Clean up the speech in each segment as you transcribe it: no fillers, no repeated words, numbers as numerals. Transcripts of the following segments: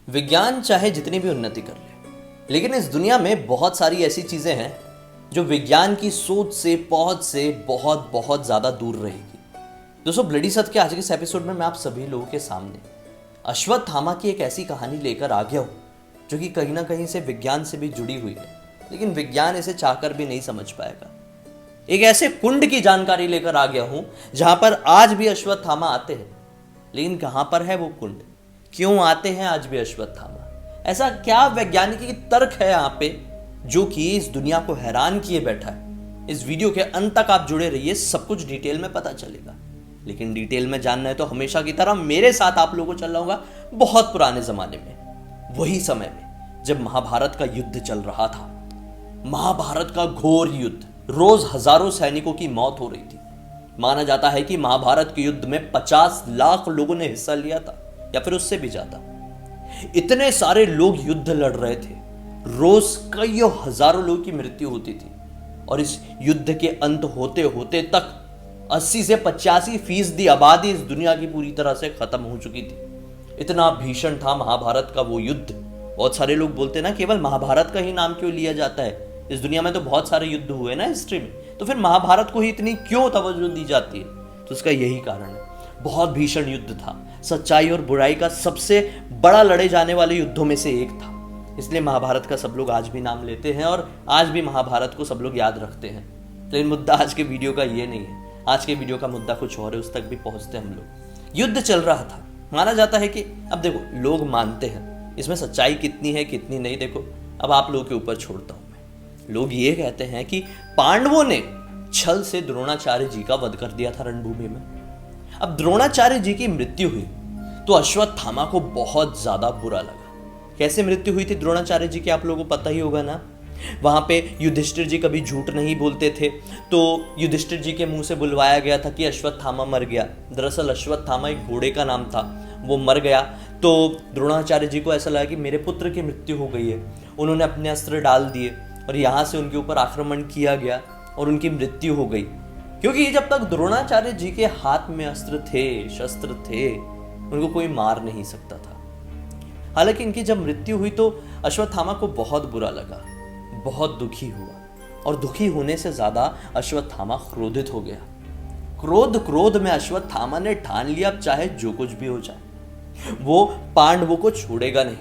विज्ञान चाहे जितनी भी उन्नति कर ले, लेकिन इस दुनिया में बहुत सारी ऐसी चीजें हैं जो विज्ञान की सोच से पहुंच से बहुत बहुत ज्यादा दूर रहेगी। दोस्तों, ब्लडी सत्य के आज के इस एपिसोड में मैं आप सभी लोगों के सामने अश्वत्थामा की एक ऐसी कहानी लेकर आ गया हूं जो कि कहीं ना कहीं से विज्ञान से भी जुड़ी हुई है, लेकिन विज्ञान इसे चाहकर भी नहीं समझ पाएगा। एक ऐसे कुंड की जानकारी लेकर आ गया हूं जहां पर आज भी अश्वत्थामा आते हैं, लेकिन कहां पर है वो कुंड, क्यों आते हैं आज भी अश्वत्थामा, ऐसा क्या वैज्ञानिक तर्क है यहाँ पे जो कि इस दुनिया को हैरान किए बैठा है। इस वीडियो के अंत तक आप जुड़े रहिए, सब कुछ डिटेल में पता चलेगा। लेकिन डिटेल में जानना है तो हमेशा की तरह मेरे साथ आप लोगों को चल रहा बहुत पुराने जमाने में, वही समय में जब महाभारत का युद्ध चल रहा था। महाभारत का घोर युद्ध, रोज हजारों सैनिकों की मौत हो रही थी। माना जाता है कि महाभारत के युद्ध में 50 लाख लोगों ने हिस्सा लिया था या फिर उससे भी ज्यादा। इतने सारे लोग युद्ध लड़ रहे थे, रोज कईयों हजारों लोगों की मृत्यु होती थी और इस युद्ध के अंत होते होते तक 80 से 85% आबादी इस दुनिया की पूरी तरह से खत्म हो चुकी थी। इतना भीषण था महाभारत का वो युद्ध। बहुत सारे लोग बोलते हैं ना, केवल महाभारत का ही नाम क्यों लिया जाता है, इस दुनिया में तो बहुत सारे युद्ध हुए ना हिस्ट्री में, तो फिर महाभारत को ही इतनी क्यों तवज्जो दी जाती है? तो उसका यही कारण है, बहुत भीषण युद्ध था, सच्चाई और बुराई का सबसे बड़ा लड़े जाने वाले युद्धों में से एक था। इसलिए महाभारत का सब लोग आज भी नाम लेते हैं और आज भी महाभारत को सब लोग याद रखते हैं। लेकिन मुद्दा आज के वीडियो का ये नहीं है, आज के वीडियो का मुद्दा कुछ और है, उस तक भी पहुंचते हम लोग। युद्ध चल रहा था, माना जाता है कि, अब देखो लोग मानते हैं, इसमें सच्चाई कितनी है कितनी नहीं, देखो अब आप लोगों के ऊपर छोड़ता हूं मैं। लोग ये कहते हैं कि पांडवों ने छल से द्रोणाचार्य जी का वध कर दिया था रणभूमि में। अब द्रोणाचार्य जी की मृत्यु हुई तो अश्वत्थामा को बहुत ज्यादा बुरा लगा। कैसे मृत्यु हुई थी द्रोणाचार्य जी की, आप लोगों को पता ही होगा ना। वहां पे युधिष्ठिर जी कभी झूठ नहीं बोलते थे, तो युधिष्ठिर जी के मुंह से बुलवाया गया था कि अश्वत्थामा मर गया। दरअसल अश्वत्थामा एक घोड़े का नाम था, वो मर गया। तो द्रोणाचार्य जी को ऐसा लगा कि मेरे पुत्र की मृत्यु हो गई है। उन्होंने अपने अस्त्र डाल दिए और यहां से उनके ऊपर आक्रमण किया गया और उनकी मृत्यु हो गई। क्योंकि जब तक द्रोणाचार्य जी के हाथ में अस्त्र थे, शस्त्र थे, उनको कोई मार नहीं सकता था। हालांकि इनकी जब मृत्यु हुई तो अश्वत्थामा को बहुत बुरा लगा, बहुत दुखी हुआ और दुखी होने से ज्यादा अश्वत्थामा क्रोधित हो गया। क्रोध में अश्वत्थामा ने ठान लिया, अब चाहे जो कुछ भी हो जाए वो पांडवों को छोड़ेगा नहीं,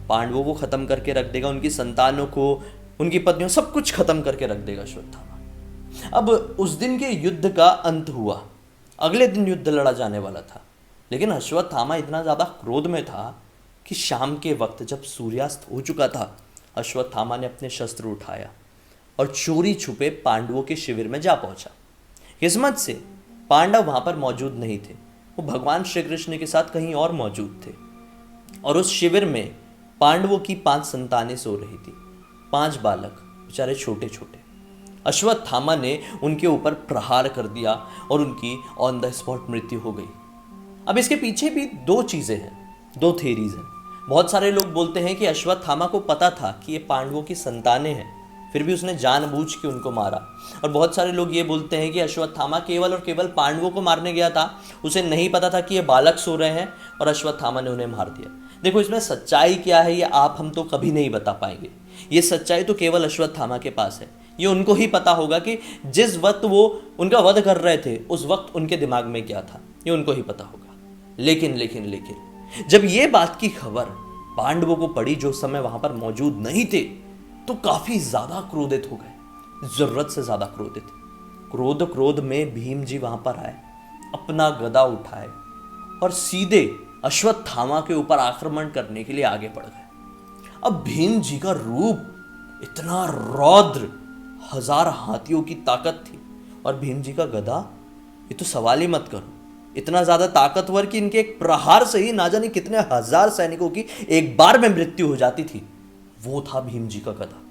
पांडवों को खत्म करके रख देगा, उनकी संतानों को, उनकी पत्नियों, सब कुछ खत्म करके रख देगा अश्वत्थामा। अब उस दिन के युद्ध का अंत हुआ, अगले दिन युद्ध लड़ा जाने वाला था, लेकिन अश्वत्थामा इतना ज्यादा क्रोध में था कि शाम के वक्त जब सूर्यास्त हो चुका था, अश्वत्थामा ने अपने शस्त्र उठाया और चोरी छुपे पांडवों के शिविर में जा पहुंचा। किस्मत से पांडव वहां पर मौजूद नहीं थे, वो भगवान श्री कृष्ण के साथ कहीं और मौजूद थे। और उस शिविर में पांडवों की 5 संतानें सो रही थी, 5 बालक, बेचारे छोटे छोटे। अश्वत्थामा ने उनके ऊपर प्रहार कर दिया और उनकी ऑन द स्पॉट मृत्यु हो गई। अब इसके पीछे भी 2 चीजें हैं, 2 थेरीज हैं। बहुत सारे लोग बोलते हैं कि अश्वत्थामा को पता था कि ये पांडवों की संतानें हैं, फिर भी उसने जानबूझ के उनको मारा। और बहुत सारे लोग ये बोलते हैं कि अश्वत्थामा केवल और केवल पांडवों को मारने गया था, उसे नहीं पता था कि ये बालक सो रहे हैं और अश्वत्थामा ने उन्हें मार दिया। देखो, इसमें सच्चाई क्या है ये आप हम तो कभी नहीं बता पाएंगे। ये सच्चाई तो केवल अश्वत्थामा के पास है, ये उनको ही पता होगा कि जिस वक्त वो उनका वध कर रहे थे उस वक्त उनके दिमाग में क्या था, ये उनको ही पता होगा। लेकिन जब ये बात की खबर पांडवों को पड़ी, जो समय वहां पर मौजूद नहीं थे, तो काफी ज्यादा क्रोधित हो गए, जरूरत से ज्यादा क्रोधित। क्रोध में भीम जी वहां पर आए, अपना गदा उठाए और सीधे अश्वत्थामा के ऊपर आक्रमण करने के लिए आगे बढ़ गए। अब भीम जी का रूप इतना रौद्र, 1000 हाथियों की ताकत थी, और भीम जी का गदा, ये तो सवाल ही मत करो, इतना ज्यादा ताकतवर कि इनके एक प्रहार से ही ना जाने कितने 1000 सैनिकों की एक बार में मृत्यु हो जाती थी। वो था भीम जी का गदा।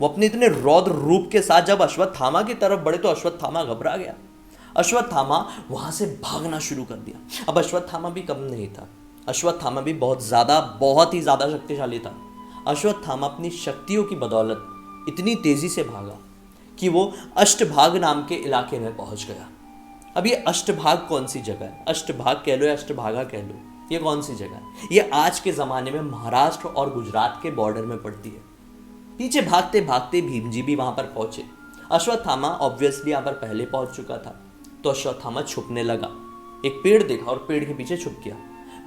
वो अपने इतने रौद्र रूप के साथ जब अश्वत्थामा की तरफ बढ़े तो अश्वत्थामा घबरा गया। अश्वत्थामा वहां से भागना शुरू कर दिया। अब अश्वत्थामा भी कम नहीं था, अश्वत्थामा भी बहुत ही ज्यादा शक्तिशाली था। अश्वत्थामा अपनी शक्तियों की बदौलत इतनी तेजी से भागा कि वो अष्टभाग नाम के इलाके में पहुंच गया। अब ये अष्टभाग कौन सी जगह है, अष्टभाग कह लो या अष्टभागा कह लो, ये कौन सी जगह है? ये आज के ज़माने में महाराष्ट्र और गुजरात के बॉर्डर में पड़ती है। पीछे भागते भागते भीम जी भी वहां पर पहुंचे। अश्वत्थामा ऑब्वियसली यहाँ पर पहले पहुंच चुका था, तो अश्वत्थामा छुपने लगा। एक पेड़ देखा और पेड़ के पीछे छुप गया।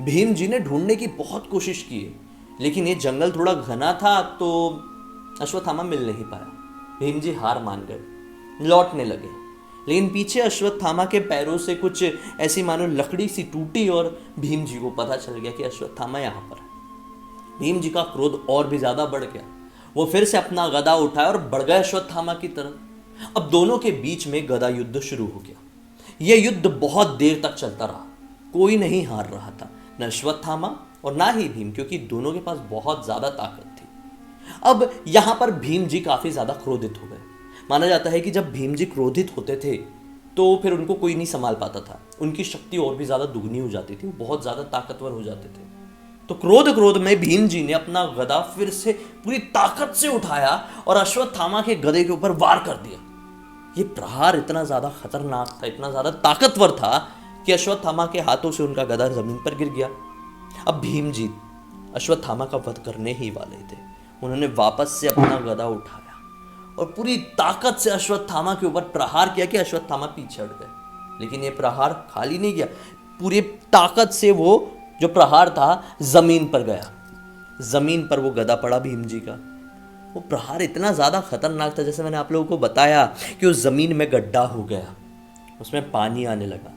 भीम जी ने ढूंढने की बहुत कोशिश की है, लेकिन ये जंगल थोड़ा घना था, तो अश्वत्थामा मिल नहीं पाया। भीम जी हार मान गए, लौटने लगे। लेकिन पीछे अश्वत्थामा के पैरों से कुछ ऐसी मानो लकड़ी सी टूटी और भीम जी को पता चल गया कि अश्वत्थामा यहाँ पर है। भीम जी का क्रोध और भी ज्यादा बढ़ गया। वो फिर से अपना गदा उठाया और बढ़ गए अश्वत्थामा की तरफ। अब दोनों के बीच में गदा युद्ध शुरू हो गया। यह युद्ध बहुत देर तक चलता रहा। कोई नहीं हार रहा था, न अश्वत्थामा और ना ही भीम, क्योंकि दोनों के पास बहुत ज्यादा ताकत थी। अब यहां पर भीम जी काफी ज्यादा क्रोधित हो गए। माना जाता है कि जब भीम जी क्रोधित होते थे तो फिर उनको कोई नहीं संभाल पाता था। उनकी शक्ति और भी ज्यादा दुगनी हो जाती थी, वो बहुत ज्यादा ताकतवर हो जाते थे। तो क्रोध में भीम जी ने अपना गदा फिर से पूरी ताकत से उठाया और अश्वत्थामा के गदे के ऊपर वार कर दिया। ये प्रहार इतना ज्यादा खतरनाक था, इतना ज्यादा ताकतवर था कि अश्वत्थामा के हाथों से उनका गदा जमीन पर गिर गया। अब भीम जी अश्वत्थामा का वध करने ही वाले थे। उन्होंने वापस से अपना गदा उठाया और पूरी ताकत से अश्वत्थामा के ऊपर प्रहार किया कि अश्वत्थामा पीछे हट गए। लेकिन ये प्रहार खाली नहीं गया, पूरी ताकत से वो जो प्रहार था जमीन पर गया। जमीन पर वो गदा पड़ा भीम जी का। वो प्रहार इतना ज्यादा खतरनाक था, जैसे मैंने आप लोगों को बताया कि उस जमीन में गड्ढा हो गया, उसमें पानी आने लगा।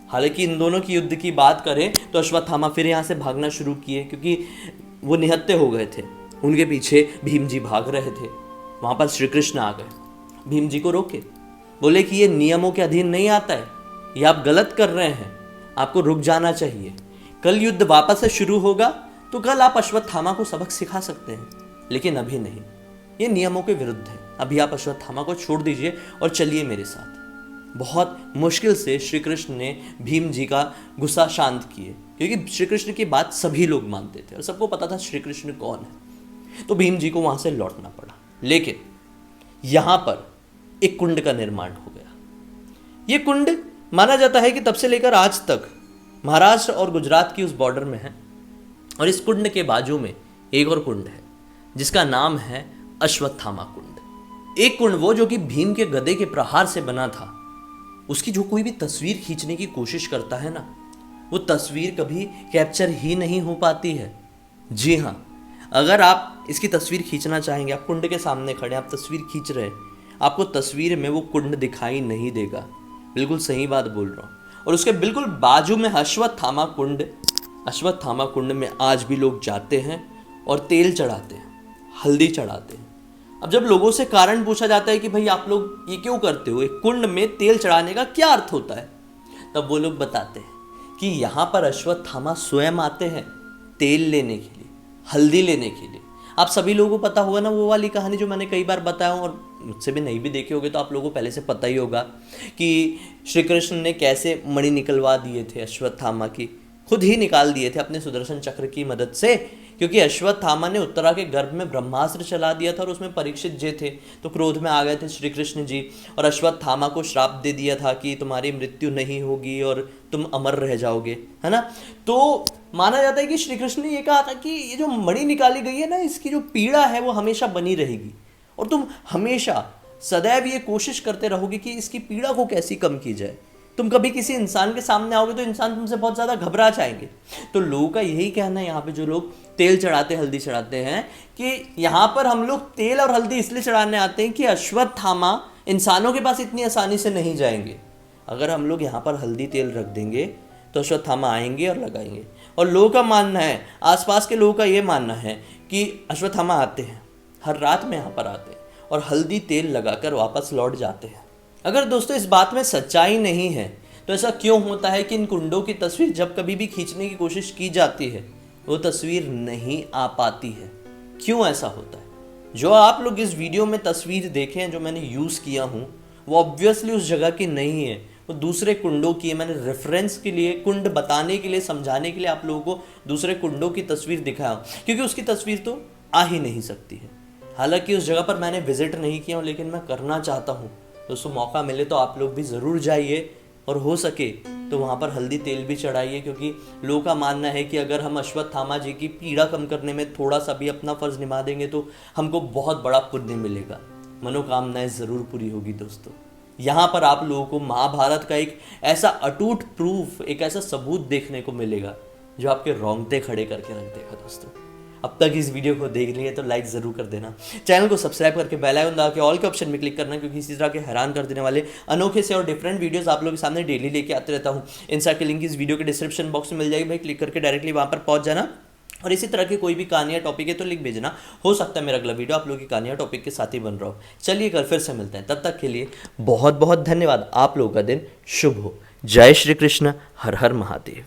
हालांकि इन दोनों की युद्ध की बात करें तो अश्वत्थामा फिर यहाँ से भागना शुरू किए, क्योंकि वो निहत्थे हो गए थे। उनके पीछे भीम जी भाग रहे थे। वहां पर श्री कृष्ण आ गए, भीम जी को रोके, बोले कि ये नियमों के अधीन नहीं आता है, ये आप गलत कर रहे हैं, आपको रुक जाना चाहिए। कल युद्ध वापस से शुरू होगा तो कल आप अश्वत्थामा को सबक सिखा सकते हैं, लेकिन अभी नहीं, ये नियमों के विरुद्ध है। अभी आप अश्वत्थामा को छोड़ दीजिए और चलिए मेरे साथ। बहुत मुश्किल से श्री कृष्ण ने भीम जी का गुस्सा शांत किए, क्योंकि श्री कृष्ण की बात सभी लोग मानते थे और सबको पता था श्री कृष्ण कौन है। तो भीम जी को वहां से लौटना पड़ा। लेकिन यहां पर एक कुंड का निर्माण हो गया। यह कुंड माना जाता है कि तब से लेकर आज तक महाराष्ट्र और गुजरात की उस बॉर्डर में है। और इस कुंड के बाजू में एक और कुंड है जिसका नाम है अश्वत्थामा कुंड। एक कुंड वो जो कि भीम के गदे के प्रहार से बना था, उसकी जो कोई भी तस्वीर खींचने की कोशिश करता है ना, वो तस्वीर कभी कैप्चर ही नहीं हो पाती है। जी हाँ, अगर आप इसकी तस्वीर खींचना चाहेंगे, आप कुंड के सामने खड़े, आप तस्वीर खींच रहे हैं, आपको तस्वीर में वो कुंड दिखाई नहीं देगा। बिल्कुल सही बात बोल रहा हूँ। और उसके बिल्कुल बाजू में अश्वत्थामा कुंड। अश्वत्थामा कुंड में आज भी लोग जाते हैं और तेल चढ़ाते हैं, हल्दी चढ़ाते हैं। अब जब लोगों से कारण पूछा जाता है कि भाई आप लोग ये क्यों करते हो, एक कुंड में तेल चढ़ाने का क्या अर्थ होता है, तब वो लोग बताते हैं कि यहाँ पर अश्वत्थामा स्वयं आते हैं तेल लेने के लिए, हल्दी लेने के लिए। आप सभी लोगों को पता होगा ना वो वाली कहानी जो मैंने कई बार बताया हूँ, और मुझसे भी नहीं भी देखे होगे तो आप लोगों को पहले से पता ही होगा कि श्री कृष्ण ने कैसे मणि निकलवा दिए थे अश्वत्थामा की, खुद ही निकाल दिए थे अपने सुदर्शन चक्र की मदद से, क्योंकि अश्वत्थामा ने उत्तरा के गर्भ में ब्रह्मास्त्र चला दिया था और उसमें परीक्षित जी थे, तो क्रोध में आ गए थे श्री कृष्ण जी और अश्वत्थामा को श्राप दे दिया था कि तुम्हारी मृत्यु नहीं होगी और तुम अमर रह जाओगे, है ना। तो माना जाता है कि श्री कृष्ण ने ये कहा था कि ये जो मणि निकाली गई है ना, इसकी जो पीड़ा है वो हमेशा बनी रहेगी और तुम हमेशा सदैव ये कोशिश करते रहोगे कि इसकी पीड़ा को कैसी कम की जाए। तुम कभी किसी इंसान के सामने आओगे तो इंसान तुमसे बहुत ज़्यादा घबरा जाएंगे। तो लोगों का यही कहना है, यहाँ पे जो लोग तेल चढ़ाते हल्दी चढ़ाते हैं, कि यहाँ पर हम लोग तेल और हल्दी इसलिए चढ़ाने आते हैं कि अश्वत्थामा इंसानों के पास इतनी आसानी से नहीं जाएंगे। अगर हम लोग यहाँ पर हल्दी तेल रख देंगे तो अश्वत्थामा आएंगे और लगाएंगे। और लोगों का मानना है, आसपास के लोगों का ये मानना है कि अश्वत्थामा आते हैं, हर रात में यहाँ पर आते हैं और हल्दी तेल लगाकर वापस लौट जाते हैं। अगर दोस्तों इस बात में सच्चाई नहीं है तो ऐसा क्यों होता है कि इन कुंडों की तस्वीर जब कभी भी खींचने की कोशिश की जाती है वो तस्वीर नहीं आ पाती है? क्यों ऐसा होता है? जो आप लोग इस वीडियो में तस्वीर देखे हैं जो मैंने यूज़ किया हूँ वो ऑब्वियसली उस जगह की नहीं है, वो दूसरे कुंडों की है। मैंने रेफरेंस के लिए, कुंड बताने के लिए, समझाने के लिए आप लोगों को दूसरे कुंडों की तस्वीर दिखाया, क्योंकि उसकी तस्वीर तो आ ही नहीं सकती है। हालांकि उस जगह पर मैंने विजिट नहीं किया हूँ, लेकिन मैं करना चाहता हूँ। दोस्तों मौका मिले तो आप लोग भी ज़रूर जाइए और हो सके तो वहाँ पर हल्दी तेल भी चढ़ाइए, क्योंकि लोगों का मानना है कि अगर हम अश्वत्थामा जी की पीड़ा कम करने में थोड़ा सा भी अपना फर्ज निभा देंगे तो हमको बहुत बड़ा पुण्य मिलेगा, मनोकामनाएं ज़रूर पूरी होगी दोस्तों। यहाँ पर आप लोगों को महाभारत का एक ऐसा अटूट प्रूफ, एक ऐसा सबूत देखने को मिलेगा जो आपके रोंगटे खड़े करके रख देगा दोस्तों। अब तक इस वीडियो को देख लिए तो लाइक ज़रूर कर देना, चैनल को सब्सक्राइब करके बेल आइकन दबा के ऑल के ऑप्शन में क्लिक करना, क्योंकि इसी तरह के हैरान कर देने वाले अनोखे से और डिफरेंट वीडियोस आप लोगों के सामने डेली लेके आते रहता हूँ। इंस्टा की लिंक इस वीडियो के डिस्क्रिप्शन बॉक्स में मिल जाएगी भाई, क्लिक करके डायरेक्टली वहाँ पर पहुँच जाना। और इसी तरह की कोई भी कहानी या टॉपिक है तो लिख भेजना, हो सकता है मेरा अगला वीडियो आप लोगों की कहानी या टॉपिक के साथ ही बन रहा हो। चलिए कल फिर से मिलते हैं, तब तक के लिए बहुत बहुत धन्यवाद। आप लोगों का दिन शुभ हो। जय श्री कृष्ण, हर हर महादेव।